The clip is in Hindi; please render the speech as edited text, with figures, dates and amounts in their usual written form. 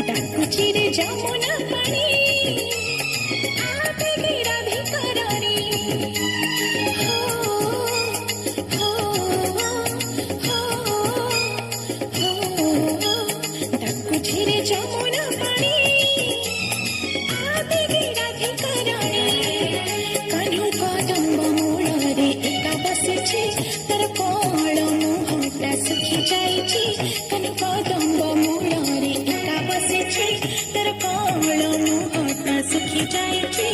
डाकुची रे जमुना पाणी आते गे राधिका राणी हो हो हो हो डाकुची रे जमुना पाणी आते गे राधिका राणी कान्हू कदंब मूଳରେ एका ବସିଛି ତାର କଅଁଳ ମୁହଁଟା ଶୁଖି ଯାଇଛି କାନ୍ହୁ କଦମ୍ବ ମୂଳରେ ଏକା ବସିଛି ତାର କଅଁଳ ମୁହଁଟା ଶୁଖି ଯାଇଛି